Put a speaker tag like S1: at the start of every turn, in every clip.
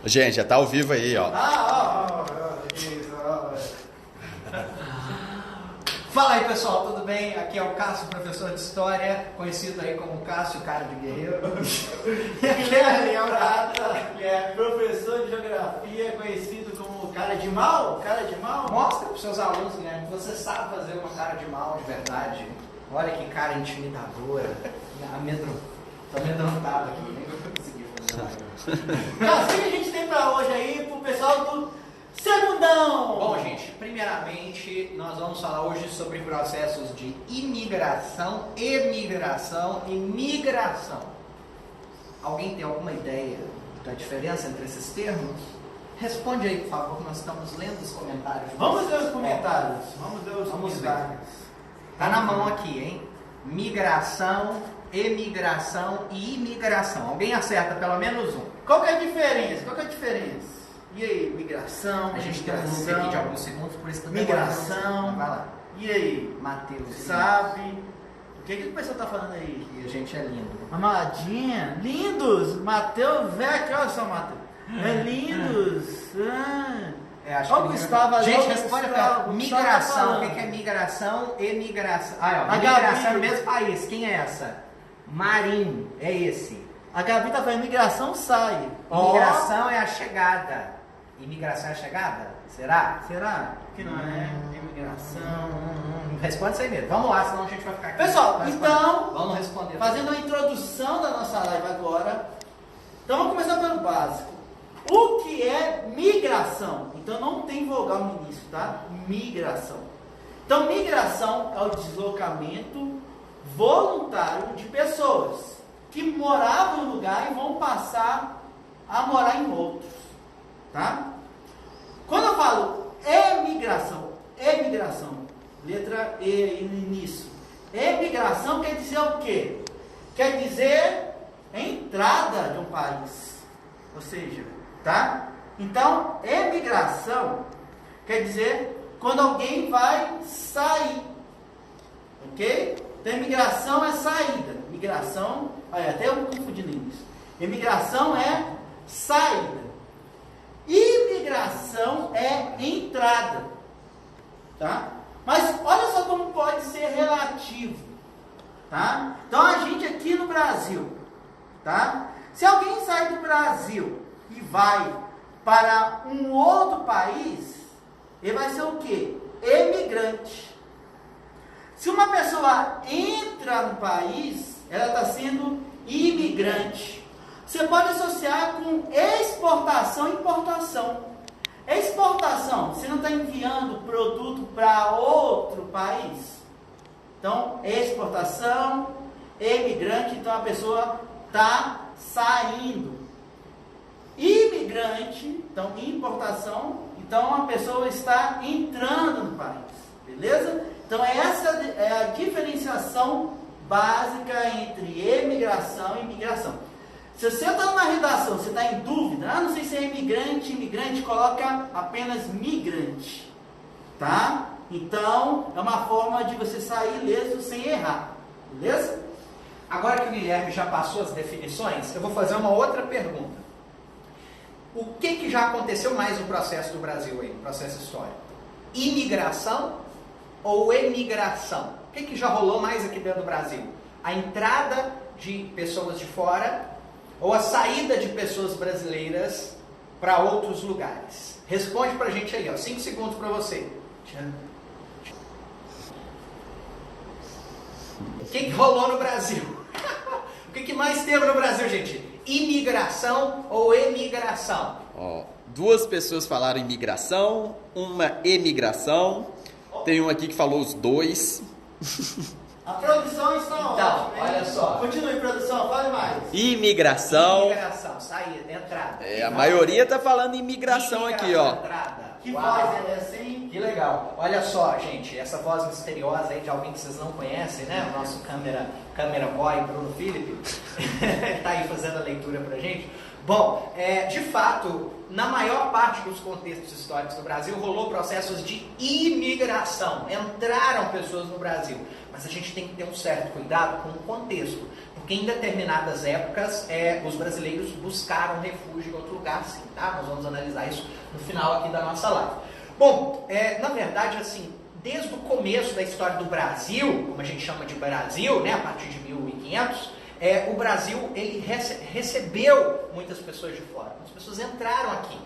S1: Gente, já tá ao vivo aí, ó.
S2: Fala aí, pessoal, tudo bem? Aqui é o Cássio, professor de História, conhecido aí como Cássio, cara de guerreiro.
S3: E aqui é Ariel Prata, que é professor de Geografia, conhecido como cara de mal. Cara de mal?
S2: Mostra para os seus alunos, né, que você sabe fazer uma cara de mal de verdade. Olha que cara intimidadora. Tô amedrontado aqui, nem vou conseguir fazer mais.
S3: Cara, o que a gente tem pra hoje aí pro pessoal do Segundão?
S2: Bom, gente, primeiramente nós vamos falar hoje sobre processos de imigração, emigração e migração. Alguém tem alguma ideia da diferença entre esses termos? Responde aí, por favor, que nós estamos lendo os comentários.
S3: Vamos ver os comentários. Vamos ver.
S2: Tá na mão aqui, hein? Migração, emigração e imigração. Alguém acerta pelo menos um.
S3: Qual que é a diferença? E aí, migração,
S2: A gente tem um loop aqui de alguns segundos, por isso também.
S3: migração.
S2: Vai lá.
S3: E aí,
S2: Matheus.
S3: sabe? O que o pessoal tá falando aí?
S2: E a gente é lindo.
S3: Amadinha, lindos! Matheus, velho, olha só, Matheus. É lindos!
S2: Acho
S3: Olha o
S2: que
S3: Gustavo ali.
S2: gente,
S3: olha o
S2: responde
S3: Gustavo,
S2: aqui.
S3: o
S2: Migração.
S3: Gustavo
S2: O que é migração? Emigração. Ah, ó,
S3: A
S2: migração
S3: Gabi.
S2: no mesmo país. Quem é essa? Marim. É esse.
S3: A Gabi tá falando, migração sai.
S2: Migração é a chegada. Imigração é a chegada? Será?
S3: Será que não é? Imigração.
S2: Responde isso aí mesmo. Vamos lá, senão a gente vai ficar aqui.
S3: Pessoal,
S2: Vai
S3: então,
S2: responder. Vamos responder.
S3: Fazendo a introdução da nossa live agora. Então vamos começar pelo básico. O que é migração? Então não tem vogal no início, tá? Migração. Então migração é o deslocamento voluntário de pessoas que moravam em um lugar e vão passar a morar em outros, tá? Quando eu falo emigração, letra E aí no início. Emigração quer dizer o quê? Quer dizer entrada de um país. Ou seja, tá? Então, emigração quer dizer quando alguém vai sair. Ok? Então, imigração é saída. Migração, olha, até eu me confundi no início. Imigração é saída. Imigração é entrada. Tá? Mas olha só como pode ser relativo. Tá? Então, a gente aqui no Brasil, tá? Se alguém sai do Brasil e vai para um outro país, ele vai ser o quê? Emigrante. Se uma pessoa entra no país, ela está sendo imigrante. Você pode associar com exportação e importação. Exportação, você não está enviando produto para outro país. Então, exportação, emigrante, então a pessoa está saindo. Imigrante, então importação, então a pessoa está entrando no país. Beleza? Então essa é a diferenciação básica entre emigração e imigração. Se você está na redação, você está em dúvida, não sei se é imigrante, coloca apenas migrante. Tá? Então, é uma forma de você sair ileso sem errar. Beleza?
S2: Agora que o Guilherme já passou as definições, eu vou fazer uma outra pergunta. O que já aconteceu mais no processo do Brasil aí, no processo histórico? Imigração ou emigração? O que já rolou mais aqui dentro do Brasil? A entrada de pessoas de fora ou a saída de pessoas brasileiras para outros lugares? Responde pra gente aí, ó, 5 segundos para você. O que rolou no Brasil? O que mais teve no Brasil, gente? Imigração ou emigração?
S1: Ó, 2 pessoas falaram imigração, uma emigração. Tem um aqui que falou os 2.
S3: A produção está ótima.
S2: Então, olha só.
S3: Continue, produção, fale mais.
S1: Imigração.
S2: Imigração, saída, entrada.
S1: A maioria tá falando imigração aqui, ó.
S2: Entrada.
S3: Que
S2: Uau.
S3: voz é essa, hein?
S2: Que legal. Olha só, gente, essa voz misteriosa aí de alguém que vocês não conhecem, né? O nosso câmera boy, Bruno Felipe, tá aí fazendo a leitura pra gente. Bom, de fato, na maior parte dos contextos históricos do Brasil, rolou processos de imigração. Entraram pessoas no Brasil. Mas a gente tem que ter um certo cuidado com o contexto. porque em determinadas épocas os brasileiros buscaram refúgio em outro lugar, sim, tá? Nós vamos analisar isso no final aqui da nossa live. Bom, na verdade, assim, desde o começo da história do Brasil, como a gente chama de Brasil, né, a partir de 1500, o Brasil ele recebeu muitas pessoas de fora, muitas pessoas entraram aqui.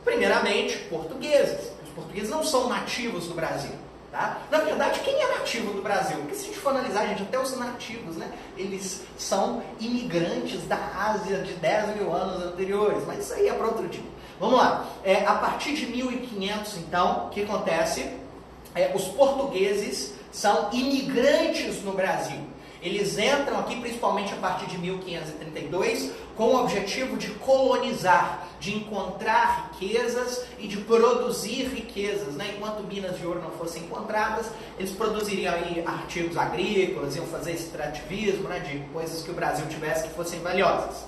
S2: Primeiramente, portugueses. Os portugueses não são nativos do Brasil. Tá? Na verdade, quem é nativo do Brasil? Porque se a gente for analisar, gente, até os nativos, né, eles são imigrantes da Ásia de 10 mil anos anteriores, mas isso aí é para outro dia. Vamos lá. A partir de 1500, então, o que acontece? Os portugueses são imigrantes no Brasil. Eles entram aqui principalmente a partir de 1532 com o objetivo de colonizar, de encontrar riquezas e de produzir riquezas, né? Enquanto minas de ouro não fossem encontradas, eles produziriam aí artigos agrícolas, iam fazer extrativismo, né? De coisas que o Brasil tivesse que fossem valiosas.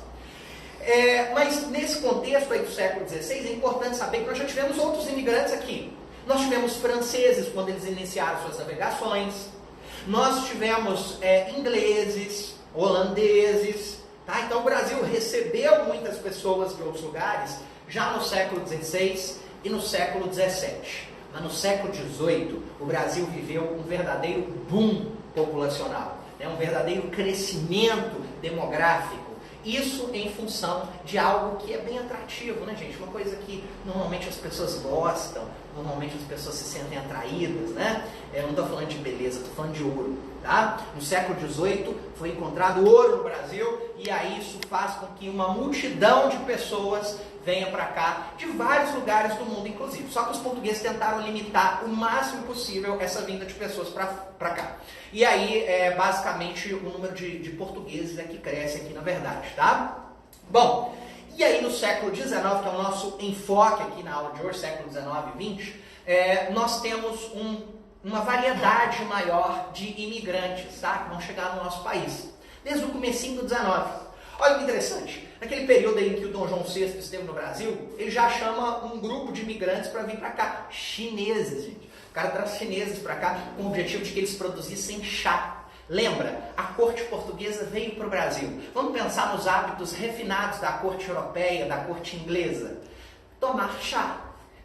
S2: Mas nesse contexto aí do século XVI é importante saber que nós já tivemos outros imigrantes aqui. Nós tivemos franceses quando eles iniciaram suas navegações. Nós tivemos ingleses, holandeses, tá? Então o Brasil recebeu muitas pessoas de outros lugares já no século XVI e no século XVII. Mas no século XVIII o Brasil viveu um verdadeiro boom populacional, né? Um verdadeiro crescimento demográfico. Isso em função de algo que é bem atrativo, né, gente? Uma coisa que normalmente as pessoas gostam, normalmente as pessoas se sentem atraídas, né? Eu não estou falando de beleza, estou falando de ouro, tá? No século XVIII foi encontrado ouro no Brasil e aí isso faz com que uma multidão de pessoas venha para cá, de vários lugares do mundo, inclusive. Só que os portugueses tentaram limitar o máximo possível essa vinda de pessoas para cá. E aí, basicamente, o número de portugueses é que cresce aqui, na verdade, tá? Bom, e aí no século XIX, que é o nosso enfoque aqui na aula de hoje, século XIX e XX, nós temos uma variedade maior de imigrantes, tá? Que vão chegar no nosso país, desde o comecinho do XIX. Olha que interessante, naquele período em que o Dom João VI esteve no Brasil, ele já chama um grupo de imigrantes para vir para cá, chineses, gente. O cara traz chineses para cá com o objetivo de que eles produzissem chá. Lembra, a corte portuguesa veio para o Brasil. Vamos pensar nos hábitos refinados da corte europeia, da corte inglesa. Tomar chá,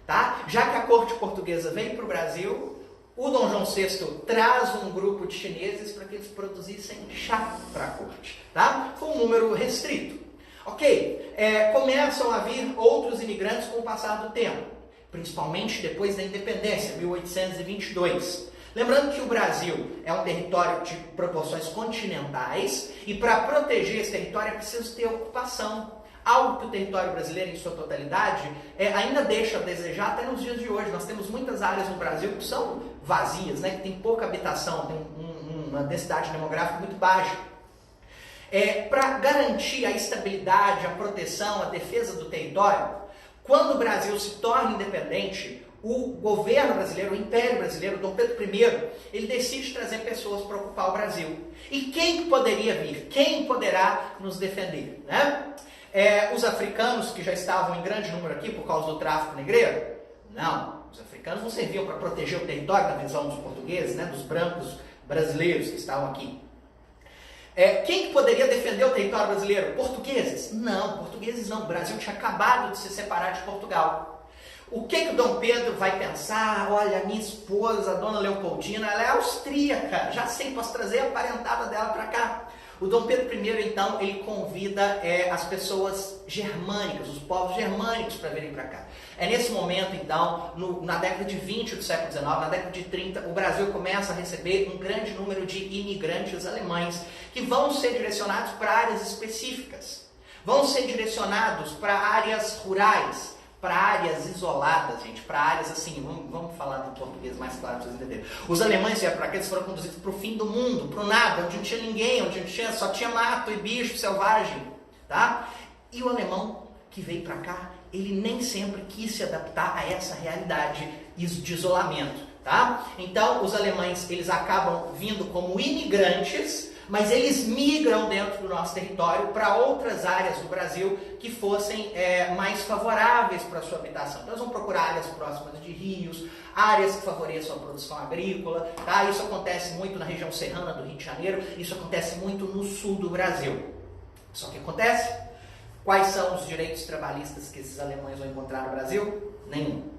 S2: tá? Já que a corte portuguesa veio para o Brasil, o Dom João VI traz um grupo de chineses para que eles produzissem chá para a corte, tá? Com um número restrito. Ok, começam a vir outros imigrantes com o passar do tempo, principalmente depois da independência, 1822. Lembrando que o Brasil é um território de proporções continentais e para proteger esse território é preciso ter ocupação. Algo que o território brasileiro, em sua totalidade, ainda deixa a desejar até nos dias de hoje. Nós temos muitas áreas no Brasil que são vazias, né? Que tem pouca habitação, tem uma densidade demográfica muito baixa. Para garantir a estabilidade, a proteção, a defesa do território, quando o Brasil se torna independente, o governo brasileiro, o Império Brasileiro, Dom Pedro I, ele decide trazer pessoas para ocupar o Brasil. E quem poderia vir? Quem poderá nos defender, né? Os africanos que já estavam em grande número aqui por causa do tráfico negreiro? Não, os africanos não serviam para proteger o território da visão dos portugueses, né, dos brancos brasileiros que estavam aqui. Quem que poderia defender o território brasileiro? Portugueses? Não, portugueses não. O Brasil tinha acabado de se separar de Portugal. O que o Dom Pedro vai pensar? Olha, minha esposa, a dona Leopoldina, ela é austríaca, já sei, posso trazer a parentada dela para cá. O Dom Pedro I, então, ele convida as pessoas germânicas, os povos germânicos para virem para cá. Nesse momento, então, na década de 20 do século XIX, na década de 30, o Brasil começa a receber um grande número de imigrantes alemães que vão ser direcionados para áreas específicas, vão ser direcionados para áreas rurais, para áreas isoladas, gente, para áreas assim, vamos falar do português mais claro para vocês entenderem. Os alemães vieram para cá, eles foram conduzidos para o fim do mundo, para o nada, onde não tinha ninguém, onde só tinha mato e bicho selvagem, tá? E o alemão que veio para cá, ele nem sempre quis se adaptar a essa realidade de isolamento, tá? Então, os alemães, eles acabam vindo como imigrantes mas eles migram dentro do nosso território para outras áreas do Brasil que fossem mais favoráveis para a sua habitação. Então eles vão procurar áreas próximas de rios, áreas que favoreçam a produção agrícola, tá? Isso acontece muito na região serrana do Rio de Janeiro, isso acontece muito no sul do Brasil. Só que acontece, quais são os direitos trabalhistas que esses alemães vão encontrar no Brasil? Nenhum.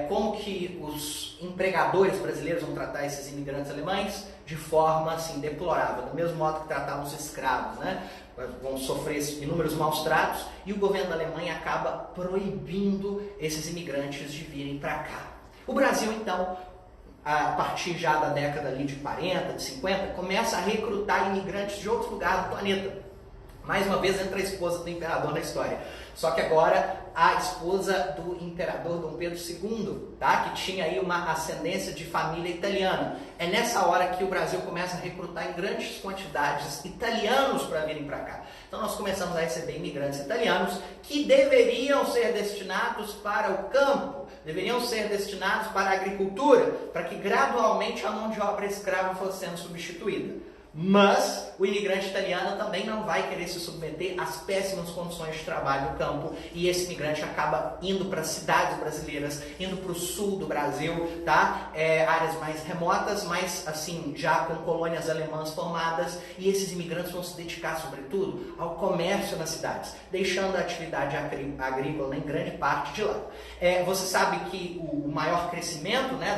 S2: Como que os empregadores brasileiros vão tratar esses imigrantes alemães? De forma assim, deplorável, do mesmo modo que tratavam os escravos, né? Vão sofrer inúmeros maus tratos e o governo da Alemanha acaba proibindo esses imigrantes de virem para cá. O Brasil, então, a partir já da década ali de 40, de 50, começa a recrutar imigrantes de outros lugares do planeta. Mais uma vez entra a esposa do imperador na história. Só que agora a esposa do imperador Dom Pedro II, tá? Que tinha aí uma ascendência de família italiana. É nessa hora que o Brasil começa a recrutar em grandes quantidades italianos para virem para cá. Então nós começamos a receber imigrantes italianos que deveriam ser destinados para o campo, deveriam ser destinados para a agricultura, para que gradualmente a mão de obra escrava fosse sendo substituída. Mas o imigrante italiano também não vai querer se submeter às péssimas condições de trabalho no campo e esse imigrante acaba indo para cidades brasileiras, indo para o sul do Brasil, tá? Áreas mais remotas, mas assim, já com colônias alemãs formadas, e esses imigrantes vão se dedicar sobretudo ao comércio nas cidades, deixando a atividade agrícola em grande parte de lá. Você sabe que o maior crescimento, né,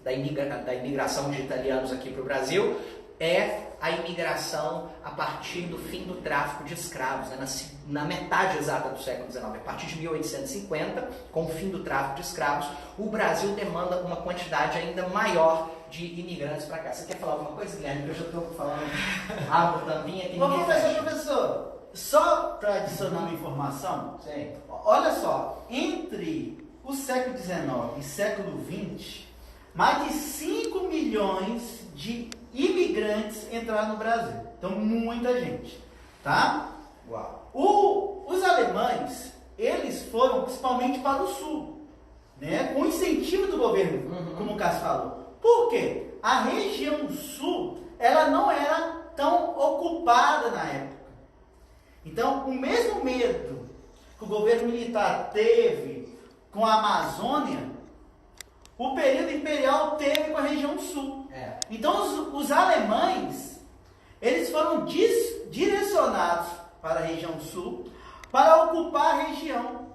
S2: da imigração de italianos aqui para o Brasil é a imigração a partir do fim do tráfico de escravos, né? Na metade exata do século XIX, a partir de 1850, com o fim do tráfico de escravos, o Brasil demanda uma quantidade ainda maior de imigrantes para cá. Você quer falar alguma coisa, Guilherme? Eu já estou falando algo também aqui.
S3: Professor, só para adicionar uma informação,
S2: sim.
S3: Olha só, entre o século XIX e século XX, mais de 5 milhões de imigrantes entraram no Brasil. Então, muita gente, tá?
S2: Uau.
S3: Os alemães, eles foram principalmente para o sul, né? Com incentivo do governo, como o Cássio falou. Por quê? A região sul, ela não era tão ocupada na época. Então, o mesmo medo que o governo militar teve com a Amazônia, o período imperial teve com a região sul. Então os alemães, eles foram direcionados para a região sul para ocupar a região.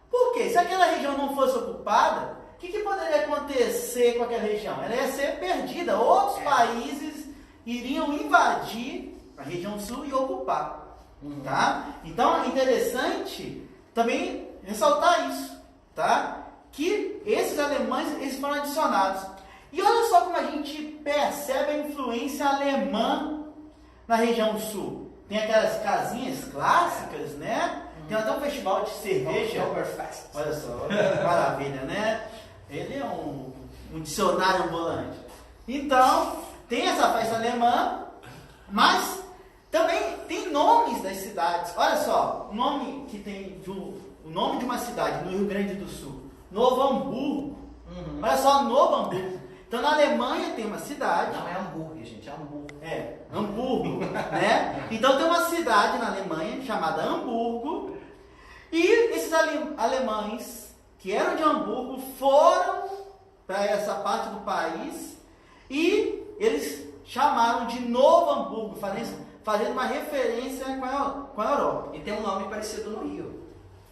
S3: Por quê? Se aquela região não fosse ocupada, o que poderia acontecer com aquela região? Ela ia ser perdida. Outros países iriam invadir a região sul e ocupar. Tá? Então é interessante também ressaltar isso, tá? Que esses alemães, eles foram adicionados. E olha só como a gente percebe a influência alemã na região sul. Tem aquelas casinhas clássicas, né? Tem até um festival de cerveja.
S2: Oktoberfest.
S3: Olha só, maravilha, né? Ele é um dicionário ambulante. Então, tem essa festa alemã, mas também tem nomes das cidades. Olha só, o nome que tem o nome de uma cidade no Rio Grande do Sul. Novo Hamburgo. Olha só, Novo Hamburgo. Então na Alemanha tem uma cidade.
S2: Não é hambúrguer, gente, é Hamburgo.
S3: Hamburgo, né? Então tem uma cidade na Alemanha chamada Hamburgo. E esses alemães que eram de Hamburgo foram para essa parte do país e eles chamaram de Novo Hamburgo, fazendo uma referência com a Europa.
S2: E tem um nome parecido no Rio.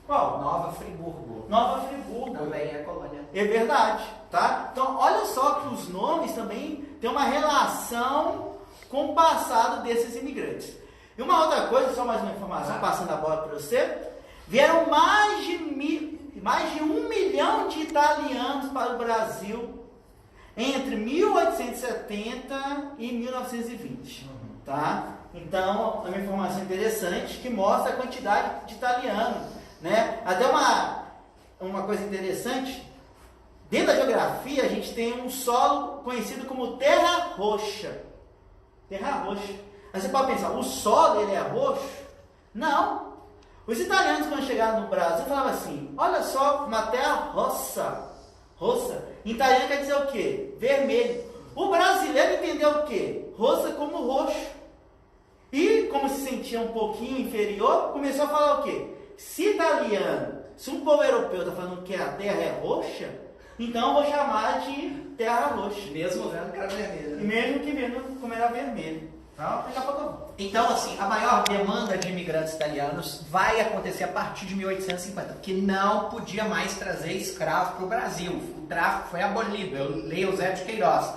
S3: Qual?
S2: Nova Friburgo.
S3: Nova Friburgo.
S2: Também é colônia.
S3: É verdade, tá? Então, olha só que os nomes também têm uma relação com o passado desses imigrantes. E uma outra coisa, só mais uma informação, passando a bola para você. Vieram mais de 1 milhão de italianos para o Brasil entre 1870 e 1920, tá? Então, é uma informação interessante que mostra a quantidade de italianos, né? Até uma coisa interessante, dentro da geografia a gente tem um solo conhecido como terra roxa. Terra roxa. Aí você pode pensar, o solo ele é roxo? Não. Os italianos quando chegaram no Brasil falavam assim, olha só, uma terra rossa. Rossa. Em italiano quer dizer o quê? Vermelho. O brasileiro entendeu o quê? Roça como roxo. E, como se sentia um pouquinho inferior, começou a falar o quê? Se italiano, se um povo europeu está falando que a terra é roxa, então eu vou chamar de terra roxa.
S2: Mesmo vendo que era vermelho.
S3: E mesmo que vendo como era vermelho. Então, daqui a pouco eu vou.
S2: Então, assim, a maior demanda de imigrantes italianos vai acontecer a partir de 1850, porque não podia mais trazer escravo para o Brasil. O tráfico foi abolido. Eu leio o Zé de Queiroz.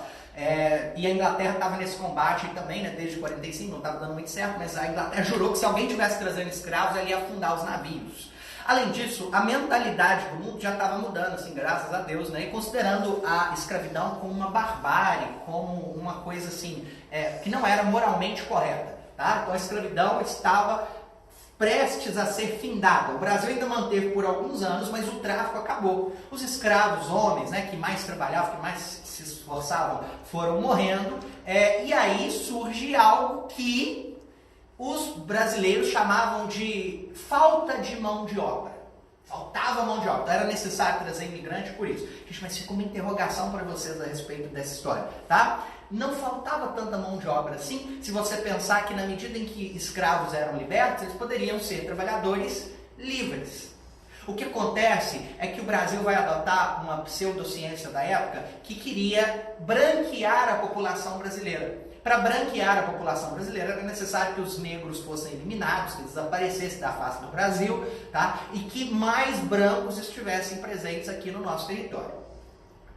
S2: E a Inglaterra estava nesse combate também, né, desde 45, não estava dando muito certo, mas a Inglaterra jurou que se alguém tivesse trazendo escravos, ela ia afundar os navios. Além disso, a mentalidade do mundo já estava mudando, assim, graças a Deus, né, e considerando a escravidão como uma barbárie, como uma coisa assim, que não era moralmente correta. Tá? Então a escravidão estava prestes a ser findada. O Brasil ainda manteve por alguns anos, mas o tráfico acabou. Os escravos, homens, né, que mais trabalhavam, que mais se esforçavam, foram morrendo, e aí surge algo que os brasileiros chamavam de falta de mão de obra. Faltava mão de obra, então era necessário trazer imigrante por isso. Gente, mas fica uma interrogação para vocês a respeito dessa história, tá? Não faltava tanta mão de obra assim, se você pensar que na medida em que escravos eram libertos, eles poderiam ser trabalhadores livres. O que acontece é que o Brasil vai adotar uma pseudociência da época que queria branquear a população brasileira. Para branquear a população brasileira era necessário que os negros fossem eliminados, que eles desaparecessem da face do Brasil, tá? E que mais brancos estivessem presentes aqui no nosso território.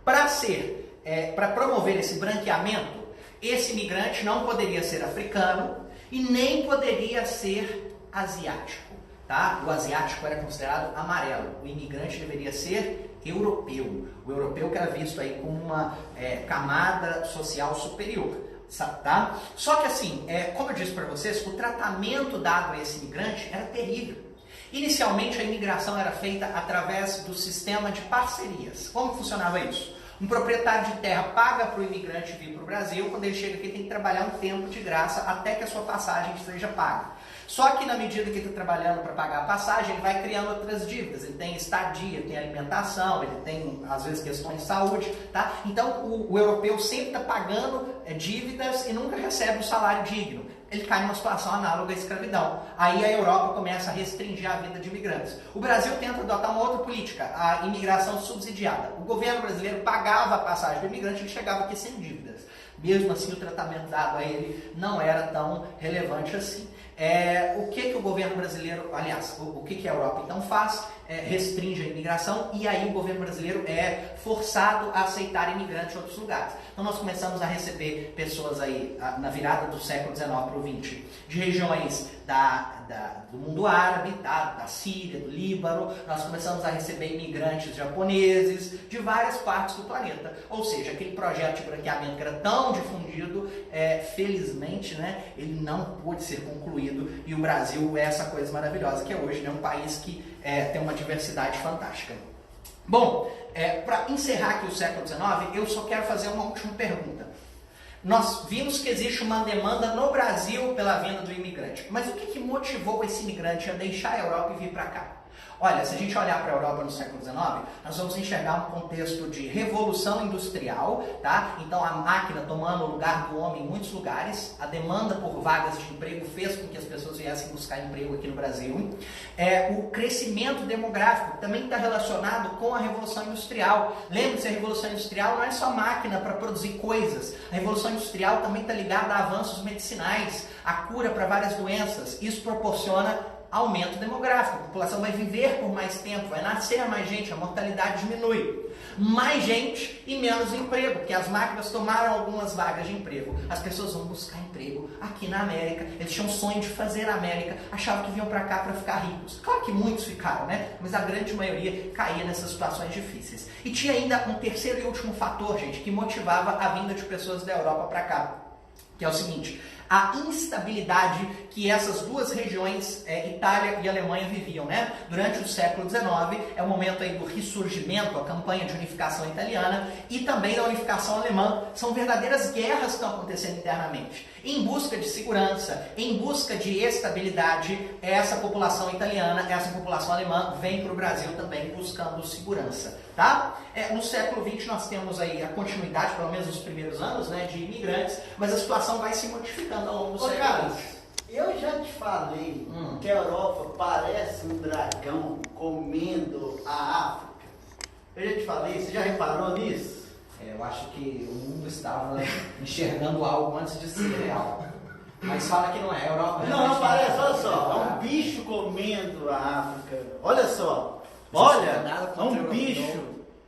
S2: Para promover esse branqueamento, esse imigrante não poderia ser africano e nem poderia ser asiático. Tá? O asiático era considerado amarelo, o imigrante deveria ser europeu. O europeu que era visto aí como uma camada social superior. Tá? Só que assim, como eu disse para vocês, o tratamento dado a esse imigrante era terrível. Inicialmente a imigração era feita através do sistema de parcerias. Como funcionava isso? Um proprietário de terra paga para o imigrante vir para o Brasil, quando ele chega aqui tem que trabalhar um tempo de graça até que a sua passagem seja paga. Só que na medida que ele está trabalhando para pagar a passagem, ele vai criando outras dívidas. Ele tem estadia, tem alimentação, ele tem às vezes questões de saúde, tá? Então o europeu sempre está pagando dívidas e nunca recebe um salário digno. Ele cai numa situação análoga à escravidão. Aí a Europa começa a restringir a vida de imigrantes. O Brasil tenta adotar uma outra política, a imigração subsidiada. O governo brasileiro pagava a passagem do imigrante e ele chegava aqui sem dívidas. Mesmo assim, o tratamento dado a ele não era tão relevante assim. O que o governo brasileiro, aliás, o que a Europa então faz? Restringe a imigração e aí o governo brasileiro é forçado a aceitar imigrantes de outros lugares. Então nós começamos a receber pessoas aí na virada do século XIX para o XX, de regiões do mundo árabe, da Síria, do Líbano. Nós começamos a receber imigrantes japoneses de várias partes do planeta. Ou seja, aquele projeto de branqueamento que era tão difundido, felizmente, né, ele não pôde ser concluído e o Brasil é essa coisa maravilhosa que é hoje, né, um país que tem uma diversidade fantástica. Bom, para encerrar aqui o século XIX, eu só quero fazer uma última pergunta. Nós vimos que existe uma demanda no Brasil pela vinda do imigrante. Mas o que motivou esse imigrante a deixar a Europa e vir para cá? Olha, se a gente olhar para a Europa no século XIX, nós vamos enxergar um contexto de revolução industrial, tá? Então a máquina tomando o lugar do homem em muitos lugares, a demanda por vagas de emprego fez com que as pessoas viessem buscar emprego aqui no Brasil. O crescimento demográfico também está relacionado com a revolução industrial. Lembre-se, a revolução industrial não é só máquina para produzir coisas, a revolução industrial também está ligada a avanços medicinais, a cura para várias doenças. Isso proporciona aumento demográfico, a população vai viver por mais tempo, vai nascer mais gente, a mortalidade diminui. Mais gente e menos emprego, porque as máquinas tomaram algumas vagas de emprego. As pessoas vão buscar emprego aqui na América, eles tinham um sonho de fazer a América, achavam que vinham para cá para ficar ricos. Claro que muitos ficaram, né? Mas a grande maioria caía nessas situações difíceis. E tinha ainda um terceiro e último fator, gente, que motivava a vinda de pessoas da Europa para cá, que é o seguinte: a instabilidade que essas duas regiões, Itália e Alemanha, viviam, né? Durante o século XIX, é o momento aí do ressurgimento, a campanha de unificação italiana e também da unificação alemã. São verdadeiras guerras que estão acontecendo internamente. Em busca de segurança, em busca de estabilidade, essa população italiana, essa população alemã vem para o Brasil também buscando segurança, tá? No século XX nós temos aí a continuidade, pelo menos nos primeiros anos, né, de imigrantes, mas a situação vai se modificando ao longo do século XX.
S3: Eu já te falei que a Europa parece um dragão comendo a África. Eu já te falei, você já reparou nisso?
S2: Eu acho que o mundo estava enxergando algo antes de ser real. Mas fala que não é, a Europa...
S3: Não, parece, olha só, é um bicho comendo a África. Olha só, olha, é um bicho,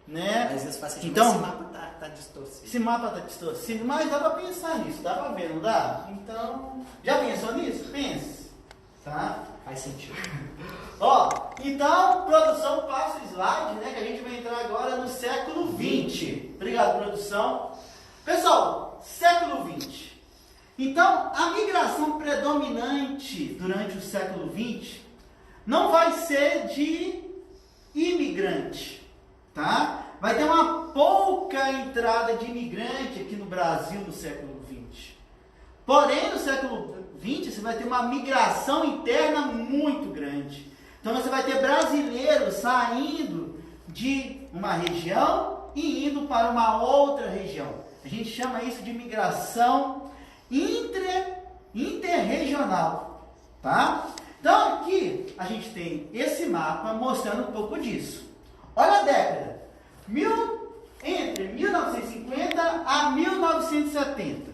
S3: né?
S2: Mas isso faz sentido,
S3: então,
S2: esse mapa tá distorcido.
S3: Esse mapa tá distorcido, mas dá pra pensar nisso, dá pra ver, não dá? Então, já pensou nisso? Pense, tá?
S2: Faz sentido.
S3: Ó, então, produção, passa o slide, né? Que a gente vai entrar agora no século XX. Obrigado, produção. Pessoal, século XX. Então, a migração predominante durante o século XX não vai ser de imigrante, tá? Vai ter uma pouca entrada de imigrante aqui no Brasil no século XX. Porém, no século XX, você vai ter uma migração interna muito grande. Então, você vai ter brasileiros saindo de uma região e indo para uma outra região. A gente chama isso de migração interregional, tá? Então, aqui a gente tem esse mapa mostrando um pouco disso. Olha a década. Entre 1950 a 1970.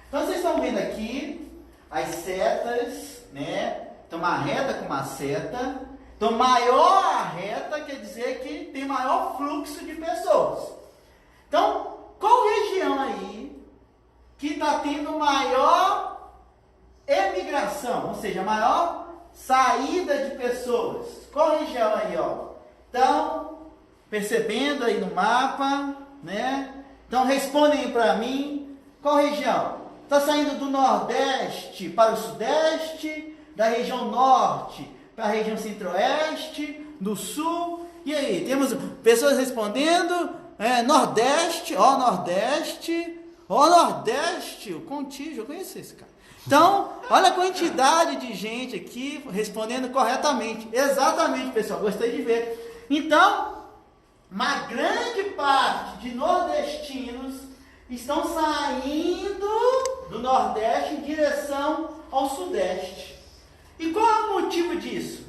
S3: Então, vocês estão vendo aqui as setas, né? Então, uma reta com uma seta. Então, maior a reta quer dizer que tem maior fluxo de pessoas. Então, qual região aí que está tendo maior emigração? Ou seja, maior saída de pessoas. Qual região aí, ó? Então, percebendo aí no mapa, né? Então, respondem para mim, qual região? Está saindo do Nordeste para o Sudeste, da região Norte para a região Centro-Oeste, do Sul. E aí, temos pessoas respondendo, Nordeste, ó Nordeste, o Contígio, eu conheço esse cara. Então, olha a quantidade de gente aqui respondendo corretamente. Exatamente, pessoal, gostei de ver. Então, uma grande parte de nordestinos estão saindo do Nordeste em direção ao Sudeste. E qual é o motivo disso?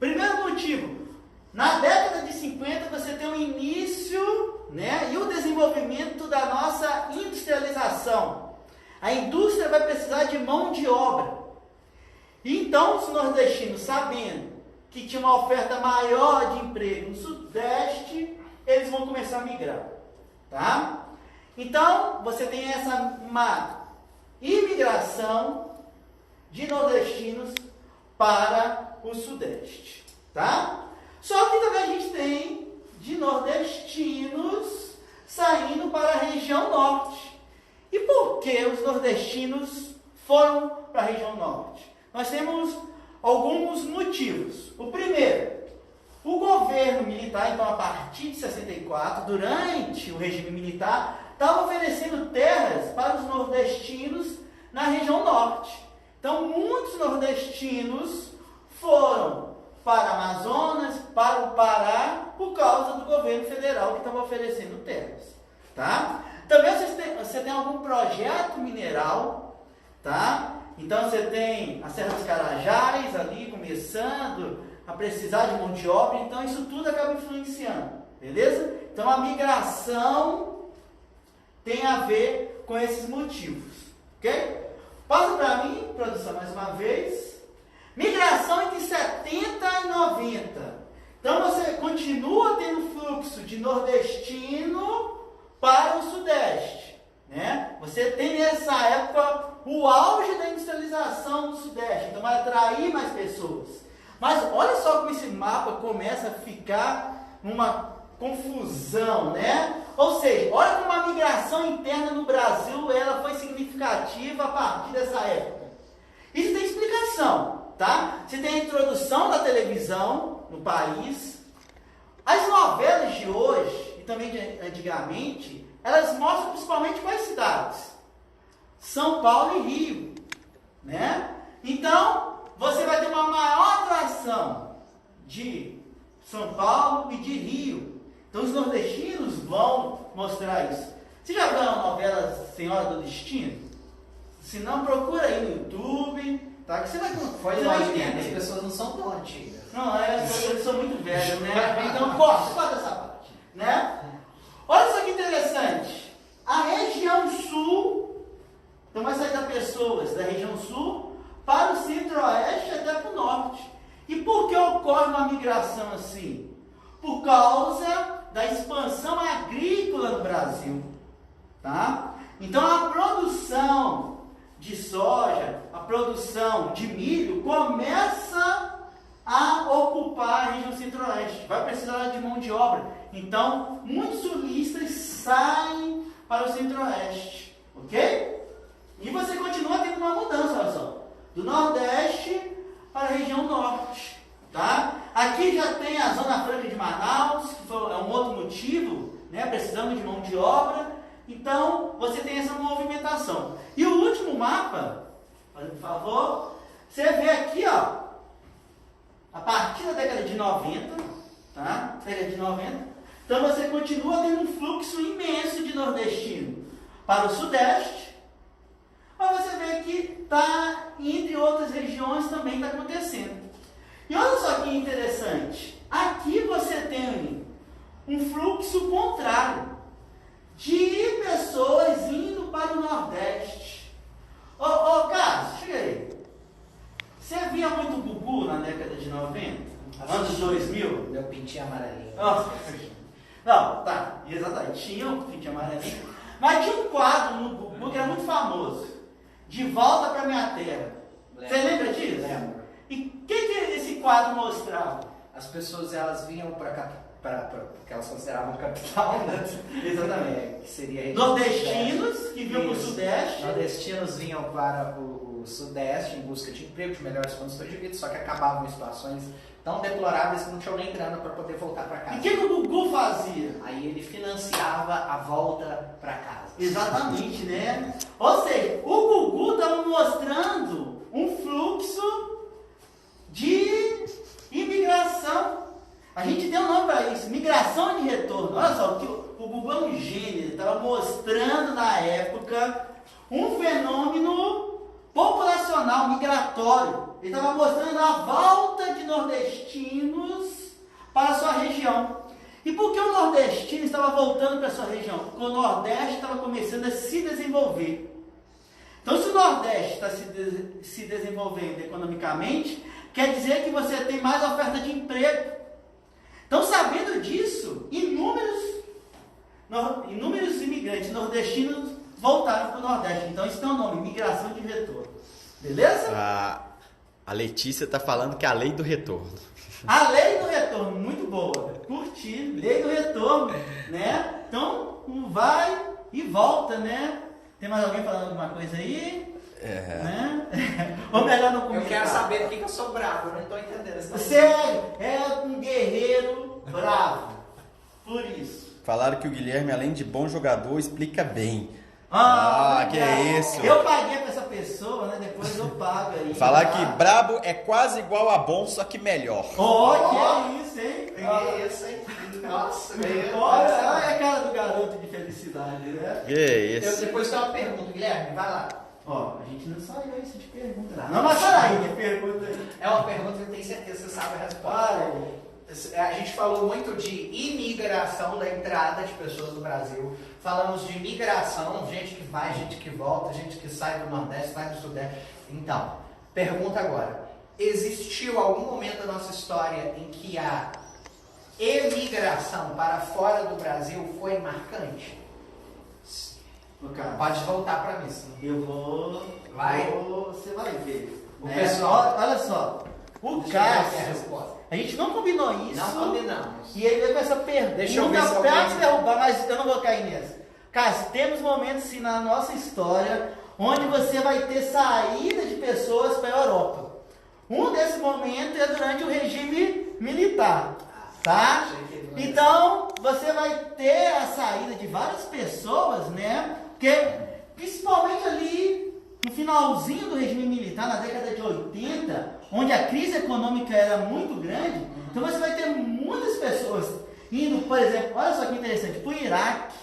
S3: Primeiro motivo, na década de 50 você tem o início, né, e o desenvolvimento da nossa industrialização. A indústria vai precisar de mão de obra. Então, os nordestinos, sabendo que tinha uma oferta maior de emprego no Sudeste, eles vão começar a migrar, tá? Então, você tem uma imigração de nordestinos para o Sudeste, tá? Só que também a gente tem de nordestinos saindo para a região Norte. E por que os nordestinos foram para a região Norte? Nós temos alguns motivos. O primeiro, o governo militar, então a partir de 64, durante o regime militar, estava oferecendo terras para os nordestinos na região Norte. Então, muitos nordestinos foram para Amazonas, para o Pará, por causa do governo federal que estava oferecendo terras, tá? Também você tem algum projeto mineral, tá? Então, você tem a Serra dos Carajás ali começando a precisar de mão de obra, então isso tudo acaba influenciando, beleza? Então, a migração tem a ver com esses motivos, ok? Passa para mim, produção, mais uma vez. Migração entre 70 e 90. Então, você continua tendo fluxo de nordestino para o Sudeste, né? Você tem nessa época o auge da industrialização do Sudeste, então vai atrair mais pessoas. Mas olha só como esse mapa começa a ficar uma confusão, né? Ou seja, olha como a migração interna no Brasil ela foi significativa a partir dessa época. Isso tem explicação, tá? Você tem a introdução da televisão no país. As novelas de hoje, e também de antigamente, elas mostram principalmente quais cidades? São Paulo e Rio, né? Então, você vai ter uma maior atração de São Paulo e de Rio. Então, os nordestinos vão mostrar isso. Você já viu a novela Senhora do Destino? Se não, procura aí no YouTube, tá? Que você vai
S2: entender. As pessoas não são tão antigas.
S3: Não, eles são muito velhos, né? Então, corta essa parte, né? Olha só que interessante. A região sul, então vai sair das pessoas da região sul para o centro-oeste até para o norte. E por que ocorre uma migração assim? Por causa da expansão agrícola no Brasil, tá? Então a produção de soja, a produção de milho começa a ocupar a região centro-oeste. Vai precisar de mão de obra. Então, muitos sulistas saem para o centro-oeste, ok? E você continua tendo uma mudança, olha só, do nordeste para a região norte, tá? Aqui já tem a Zona Franca de Manaus, que é um outro motivo, né? Precisamos de mão de obra. Então, você tem essa movimentação. E o último mapa, por favor, você vê aqui, ó, a partir da década de 90, tá? Década de 90. Então, você continua tendo um fluxo imenso de nordestino para o sudeste. Mas você vê que está, entre outras regiões, também está acontecendo. E olha só que interessante. Aqui você tem um fluxo contrário de pessoas indo para o Nordeste. Ô Carlos, chega aí. Você via muito Gugu na década de 90? Anos 2000?
S2: Meu pintinho amarelinho.
S3: Não, tá, exatamente. Tinha um pintinho amarelinho. Mas tinha um quadro no Gugu que era muito famoso. De Volta para Minha Terra. Você lembra disso?
S2: Lembro.
S3: E o que esse quadro mostrava?
S2: As pessoas elas vinham para que elas consideravam capital, né?
S3: Exatamente.
S2: Que seria
S3: nordestinos que vinham para o sudeste.
S2: Nordestinos vinham para o sudeste em busca de emprego, de melhores condições de vida, só que acabavam em situações tão deploráveis que não tinham nem grana para poder voltar para casa.
S3: E o que o Gugu fazia?
S2: Aí ele financiava a volta para casa.
S3: Exatamente, né? Ou seja, o Gugu estava mostrando um fluxo de imigração. A gente deu um nome para isso, migração de retorno. Olha só, o Gugu é um gênio, estava mostrando na época um fenômeno populacional, migratório. Ele estava mostrando a volta de nordestinos para a sua região. E por que o nordestino estava voltando para a sua região? Porque o Nordeste estava começando a se desenvolver. Então, se o Nordeste está se desenvolvendo economicamente, quer dizer que você tem mais oferta de emprego. Então, sabendo disso, inúmeros imigrantes nordestinos voltaram para o Nordeste. Então, isso tem um nome, migração de retorno. Beleza?
S1: A Letícia está falando que é a lei do retorno.
S3: A lei do retorno, muito boa. Curti, lei do retorno, né? Então, vai e volta, né? Tem mais alguém falando alguma coisa aí? Né? Ou melhor não começar.
S2: Eu quero saber por que eu sou bravo, eu não estou entendendo essa
S3: Você é um guerreiro bravo. Por isso.
S1: Falaram que o Guilherme, além de bom jogador, explica bem. Que é isso?
S3: Eu paguei pra essa pessoa, né? Depois eu pago aí.
S1: Falar que brabo é quase igual a bom, só que melhor.
S3: Que é isso, hein?
S2: É isso, hein? Nossa,
S3: olha a cara do garoto de felicidade, né?
S1: Que isso?
S2: Eu depois tenho uma pergunta, Guilherme, vai lá.
S3: A gente não saiu isso de pergunta. Não, mas sai de pergunta aí.
S2: É uma pergunta que eu tenho certeza que você sabe a resposta. A gente falou muito de imigração, da entrada de pessoas no Brasil. Falamos de migração, gente que vai, gente que volta, gente que sai do Nordeste, sai do Sudeste. Então, pergunta agora. Existiu algum momento da nossa história em que a emigração para fora do Brasil foi marcante? Pode voltar para mim.
S3: Eu vou...
S2: Vai.
S3: Você vai ver.
S2: O pessoal...
S3: Olha só. O
S2: Deixa eu ver aqui a
S3: Cássio...
S2: resposta.
S3: a gente não combinou isso.
S2: Não combinamos.
S3: E ele veio com essa pergunta
S2: Deixa eu ver se
S3: pra
S2: alguém-
S3: te derrubar, mas eu não vou cair nessa. Cara, temos momentos sim na nossa história onde você vai ter saída de pessoas para a Europa. Um desses momentos é durante o regime militar, tá? Então, você vai ter a saída de várias pessoas, né? Porque, principalmente ali no finalzinho do regime militar, na década de 80, onde a crise econômica era muito grande, então você vai ter muitas pessoas indo, por exemplo, olha só que interessante, para o Iraque.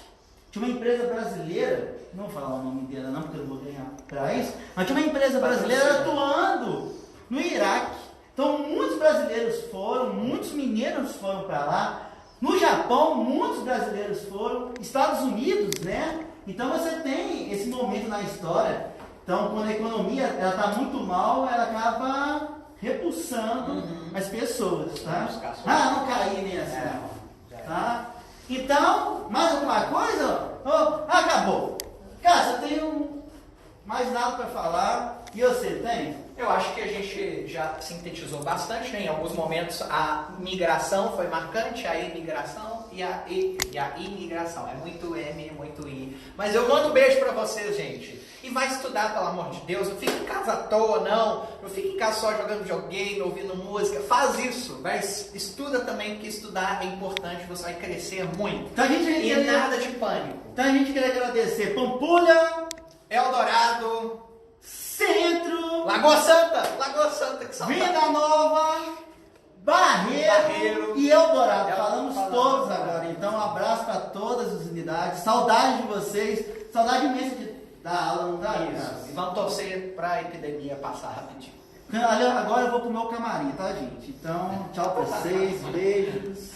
S3: Tinha uma empresa brasileira, não vou falar o nome dela não, porque eu não vou ganhar para isso, mas tinha uma empresa brasileira atuando no Iraque. Então muitos brasileiros foram, muitos mineiros foram para lá. No Japão, muitos brasileiros foram. Estados Unidos, né? Então você tem esse momento na história. Então quando a economia está muito mal, ela acaba repulsando as pessoas, tá? Ah, não caí nessa, tá? Então, mais alguma coisa? Oh, acabou. Cara, eu tenho mais nada para falar. E você tem?
S2: Eu acho que a gente já sintetizou bastante, né? Em alguns momentos a migração foi marcante, a imigração e a imigração. É muito M, muito I. Mas eu mando um beijo pra vocês, gente. E vai estudar, pelo amor de Deus. Não fique em casa à toa, não. Não fique em casa só jogando videogame, ouvindo música. Faz isso. Estuda também, porque estudar é importante. Você vai crescer muito.
S3: Então a gente
S2: E nada de pânico.
S3: Então a gente queria agradecer Pampulha,
S2: Eldorado,
S3: Centro,
S2: Lagoa Santa, que saudade.
S3: Vida Nova, Barreiro e Eldorado. Falamos todos agora. Então, um abraço para todas as unidades. Saudade de vocês. Saudade imensa de dar aula, não dá?
S2: Isso. E vamos torcer para a epidemia passar rapidinho.
S3: Agora eu vou pro meu camarim, tá, gente? Então, tchau pra vocês. Beijos.